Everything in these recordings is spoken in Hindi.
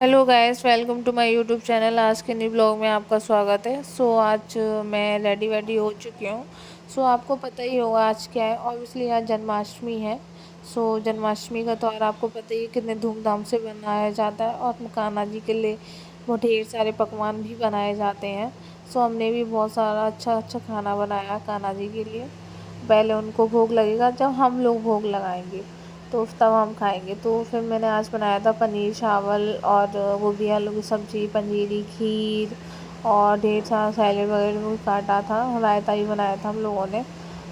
Hello guys, welcome to my YouTube channel. आज के न्यू ब्लॉग में आपका स्वागत है। आज मैं रेडी वेडी हो चुकी हूँ। आपको पता ही होगा आज क्या है। ऑब्वियसली आज जन्माष्टमी है। जन्माष्टमी का त्यौहार आपको पता ही है कितने धूमधाम से मनाया जाता है और कान्हा जी के लिए बहुत ढेर सारे पकवान भी बनाए जाते हैं। हमने भी बहुत सारा अच्छा अच्छा खाना बनाया कान्हा जी के लिए। पहले उनको भोग लगेगा, जब हम लोग भोग लगाएंगे तो तब हम खाएंगे। तो फिर मैंने आज बनाया था पनीर चावल और गोभी आलू की सब्ज़ी, पंजीरी, खीर और ढेर सारा सैलेड वगैरह भी काटा था। रायता भी बनाया था हम लोगों ने।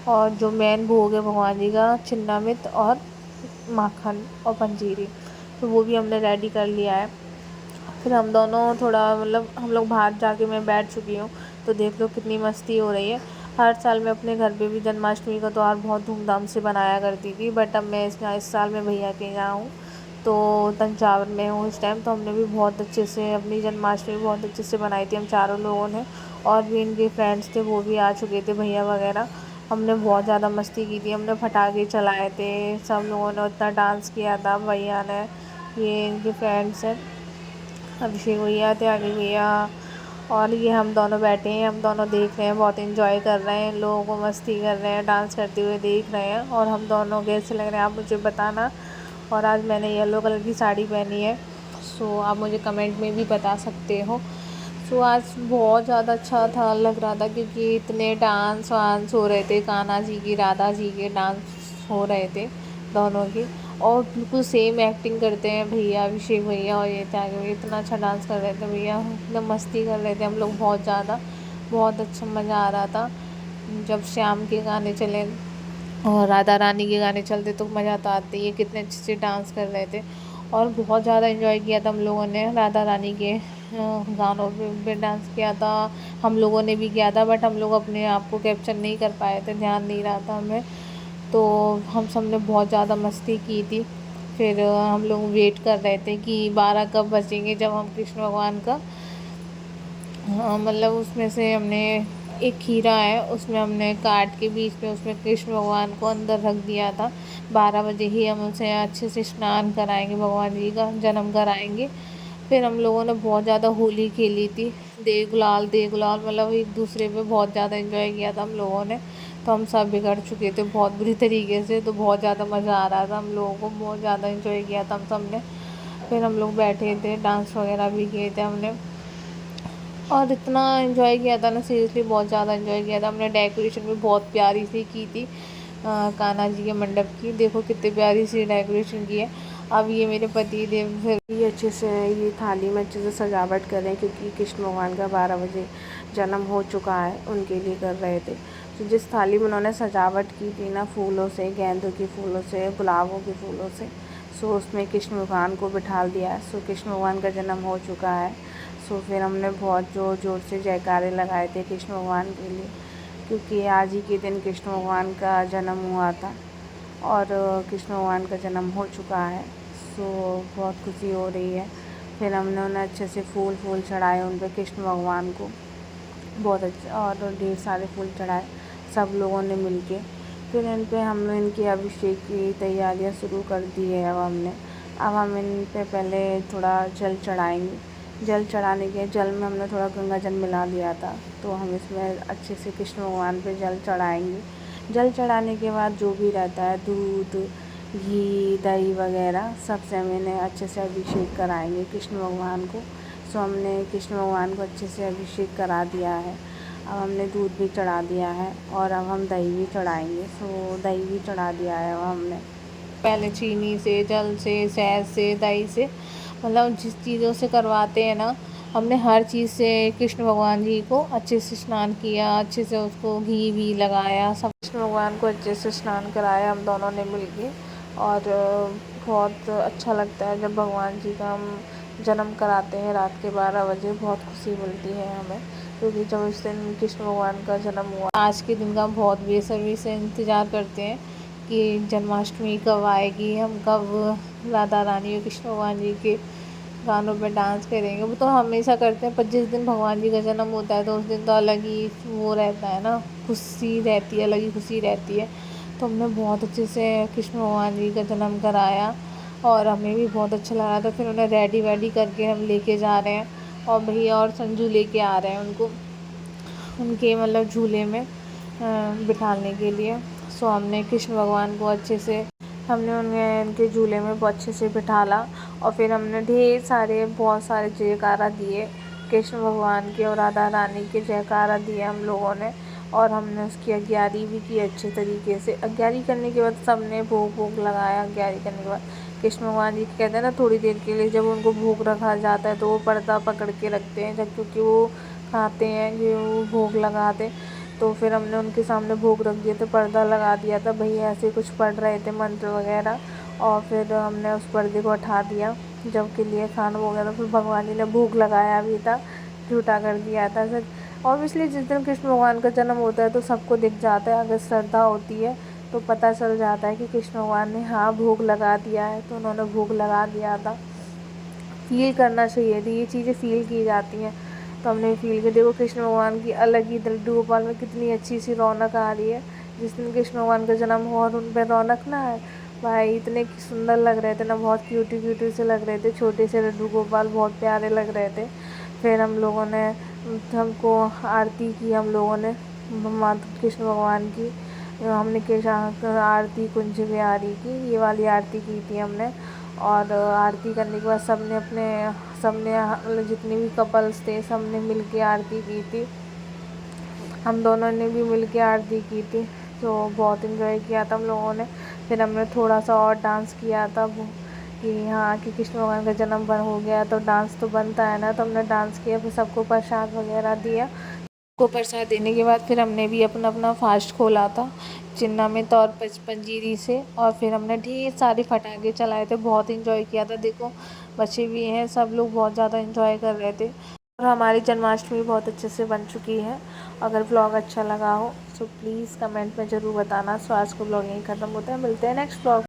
और जो मेन भोग है भगवान जी का, छिन्नामित और माखन और पंजीरी, तो वो भी हमने रेडी कर लिया है। फिर हम दोनों थोड़ा हम लोग बाहर जाके मैं बैठ चुकी हूँ। तो देख लो कितनी मस्ती हो रही है। हर साल मैं अपने घर पे भी जन्माष्टमी का त्यौहार बहुत धूमधाम से बनाया करती थी, बट अब मैं इस साल मैं भैया के यहाँ हूँ, तो तंजावर में हूँ इस टाइम। तो हमने भी बहुत अच्छे से अपनी जन्माष्टमी बहुत अच्छे से बनाई थी हम चारों लोगों ने। और भी इनके फ्रेंड्स थे, वो भी आ चुके थे, भैया वगैरह। हमने बहुत ज़्यादा मस्ती की थी, हमने पटाखे चलाए थे, सब लोगों ने उतना डांस किया था। भैया ने, ये इनके फ्रेंड्स हैं, अभिषेक भैया, त्यागी भैया, और ये हम दोनों बैठे हैं, हम दोनों देख रहे हैं, बहुत एंजॉय कर रहे हैं, लोगों को मस्ती कर रहे हैं, डांस करते हुए देख रहे हैं। और हम दोनों कैसे लग रहे हैं आप मुझे बताना। और आज मैंने येलो कलर की साड़ी पहनी है, आप मुझे कमेंट में भी बता सकते हो। आज बहुत ज़्यादा अच्छा था, लग रहा था, क्योंकि इतने डांस वांस हो रहे थे, कान्हा जी की, राधा जी के डांस हो रहे थे दोनों की। और बिल्कुल सेम एक्टिंग करते हैं भैया, अभिषेक भैया और ये त्याग भैया। इतना अच्छा डांस कर रहे थे भैया, एकदम मस्ती कर रहे थे हम लोग बहुत ज़्यादा। बहुत अच्छा मज़ा आ रहा था। जब श्याम के गाने चले और राधा रानी के गाने चलते तो मज़ा तो आते ही है। कितने अच्छे से डांस कर रहे थे और बहुत ज़्यादा एंजॉय किया था हम लोगों ने। राधा रानी के गानों पे डांस किया था, हम लोगों ने भी किया था, बट हम लोग अपने आप को कैप्चर नहीं कर पाए थे, ध्यान नहीं रहा था हमें। तो हम सब ने बहुत ज़्यादा मस्ती की थी। फिर हम लोग वेट कर रहे थे कि 12 कब बजेंगे, जब हम कृष्ण भगवान का उसमें से हमने एक खीरा है, उसमें हमने काट के बीच में उसमें कृष्ण भगवान को अंदर रख दिया था। 12 बजे ही हम उसे अच्छे से स्नान कराएंगे, भगवान जी का जन्म कराएंगे। फिर हम लोगों ने बहुत ज़्यादा होली खेली थी, दे गुलाल, एक दूसरे पे बहुत ज़्यादा एंजॉय किया था हम लोगों ने। तो हम सब बिगड़ चुके थे बहुत बुरी तरीके से, तो बहुत ज़्यादा मज़ा आ रहा था, हम लोगों को बहुत ज़्यादा एंजॉय किया था हम सब ने। फिर हम लोग बैठे थे, डांस वगैरह भी किए थे हमने, और इतना एंजॉय किया था ना, सीरियसली बहुत ज़्यादा एंजॉय किया था हमने। डेकोरेशन भी बहुत प्यारी सी की थी कान्हा जी के मंडप की। देखो कितनी प्यारी सी डेकोरेशन की है। अब ये मेरे पति देव फिर ये अच्छे से ये थाली में अच्छे से सजावट कर रहे हैं, क्योंकि कृष्ण भगवान का 12 बजे जन्म हो चुका है, उनके लिए कर रहे थे। तो जिस थाली में उन्होंने सजावट की थी ना, फूलों से, गेंदों के फूलों से, गुलाबों के फूलों से, उसमें कृष्ण भगवान को बिठा दिया है। कृष्ण भगवान का जन्म हो चुका है। फिर हमने बहुत ज़ोर ज़ोर से जयकारे लगाए थे कृष्ण भगवान के लिए, क्योंकि आज ही के दिन कृष्ण भगवान का जन्म हुआ था और कृष्ण भगवान का जन्म हो चुका है। बहुत खुशी हो रही है। फिर हमने उन्हें अच्छे से फूल फूल चढ़ाए उन पर, कृष्ण भगवान को बहुत अच्छा, और ढेर सारे फूल चढ़ाए सब लोगों ने मिल के। फिर इन पे हमने इनके अभिषेक की तैयारियां शुरू कर दी है। अब हम इन पे पहले थोड़ा जल चढ़ाएंगे। जल चढ़ाने के जल में हमने थोड़ा गंगा जल मिला दिया था, तो हम इसमें अच्छे से कृष्ण भगवान पे जल चढ़ाएंगे। जल चढ़ाने के बाद जो भी रहता है, दूध, घी, दही वगैरह, सबसे हम इन्हें अच्छे से अभिषेक कराएंगे कृष्ण भगवान को। हमने कृष्ण भगवान को अच्छे से अभिषेक करा दिया है। अब हमने दूध भी चढ़ा दिया है और अब हम दही भी चढ़ाएंगे। दही भी चढ़ा दिया है अब हमने। पहले चीनी से, जल से, शहद से, दही से, जिस चीज़ों से करवाते हैं ना, हमने हर चीज़ से कृष्ण भगवान जी को अच्छे से स्नान किया, अच्छे से उसको घी भी लगाया, सब कृष्ण भगवान को अच्छे से स्नान कराया हम दोनों ने मिलके। और बहुत अच्छा लगता है जब भगवान जी का हम जन्म कराते हैं रात के 12 बजे। बहुत खुशी मिलती है हमें, क्योंकि जब इस दिन कृष्ण भगवान का जन्म हुआ, आज के दिन का बहुत बेसब्री से इंतज़ार करते हैं कि जन्माष्टमी कब आएगी, हम कब राधा रानी और कृष्ण भगवान जी के गानों पे डांस करेंगे। वो तो हमेशा करते हैं, पर जिस दिन भगवान जी का जन्म होता है तो उस दिन तो अलग ही वो रहता है ना, खुशी रहती है, अलग ही खुशी रहती है। तो हमने बहुत अच्छे से कृष्ण भगवान जी का जन्म कराया। और हमें भी बहुत अच्छा लग रहा था। फिर उन्हें रेडी वेडी करके हम लेके जा रहे हैं, और भैया और संजू लेके आ रहे हैं उनको उनके मतलब झूले में बिठाने के लिए। सो हमने कृष्ण भगवान को अच्छे से हमने उनके झूले में बहुत अच्छे से बिठाला, और फिर हमने बहुत सारे जयकारा दिए कृष्ण भगवान के और राधा रानी के जयकारा दिए हम लोगों ने। और हमने उसकी अग्यारी भी की अच्छे तरीके से। अग्यारी करने के बाद सबने भोग लगाया। अग्यारी करने के बाद कृष्ण भगवान जी कहते हैं ना, थोड़ी देर के लिए जब उनको भोग रखा जाता है तो वो पर्दा पकड़ के रखते हैं, जब क्योंकि वो खाते हैं कि वो भोग लगाते। तो फिर हमने उनके सामने भोग रख दिया था, पर्दा लगा दिया था। भैया ऐसे कुछ पढ़ रहे थे मंत्र वगैरह, और फिर हमने उस पर्दे को हटा दिया जब के लिए खाना हो गया था। फिर भगवान जी ने भोग लगाया भी था, झूठा कर दिया था सर। ऑब्वियसली जिस दिन कृष्ण भगवान का जन्म होता है तो सबको दिख जाता है, अगर श्रद्धा होती है तो पता चल जाता है कि कृष्ण भगवान ने हाँ भोग लगा दिया है, तो उन्होंने भोग लगा दिया था। फील करना चाहिए थी, ये चीज़ें फील की जाती हैं, तो हमने फील की। देखो कृष्ण भगवान की अलग ही लड्डू गोपाल में कितनी अच्छी सी रौनक आ रही है। जिस दिन कृष्ण भगवान का जन्म हुआ और उन पर रौनक ना है भाई, इतने सुंदर लग रहे थे ना, बहुत क्यूटी क्यूटी से लग रहे थे, छोटे से लड्डू गोपाल बहुत प्यारे लग रहे थे। फिर हम लोगों ने हमको आरती की, हम लोगों ने माता कृष्ण भगवान की हमने कृष्ण आरती कुंज बिहारी की, ये वाली आरती की थी हमने। और आरती करने के बाद सबने जितने भी कपल्स थे सबने मिलके आरती की थी, हम दोनों ने भी मिलके आरती की थी। तो बहुत इन्जॉय किया था हम लोगों ने। फिर हमने थोड़ा सा और डांस किया था कि हाँ कि कृष्ण भगवान का जन्म बन हो गया तो डांस तो बनता है ना, तो हमने डांस किया। फिर सबको प्रसाद वगैरह दिया। को प्रसाद देने के बाद फिर हमने भी अपना अपना फास्ट खोला था चिन्ना में तो, और पंजीरी से। और फिर हमने ढेर सारे पटाखे चलाए थे, बहुत इन्जॉय किया था। देखो बच्चे भी हैं, सब लोग बहुत ज़्यादा इन्जॉय कर रहे थे। और हमारी जन्माष्टमी बहुत अच्छे से बन चुकी है। अगर व्लॉग अच्छा लगा हो तो प्लीज़ कमेंट में ज़रूर बताना। सो आज को व्लॉग यहीं ख़त्म होता है, मिलते हैं नेक्स्ट व्लॉग।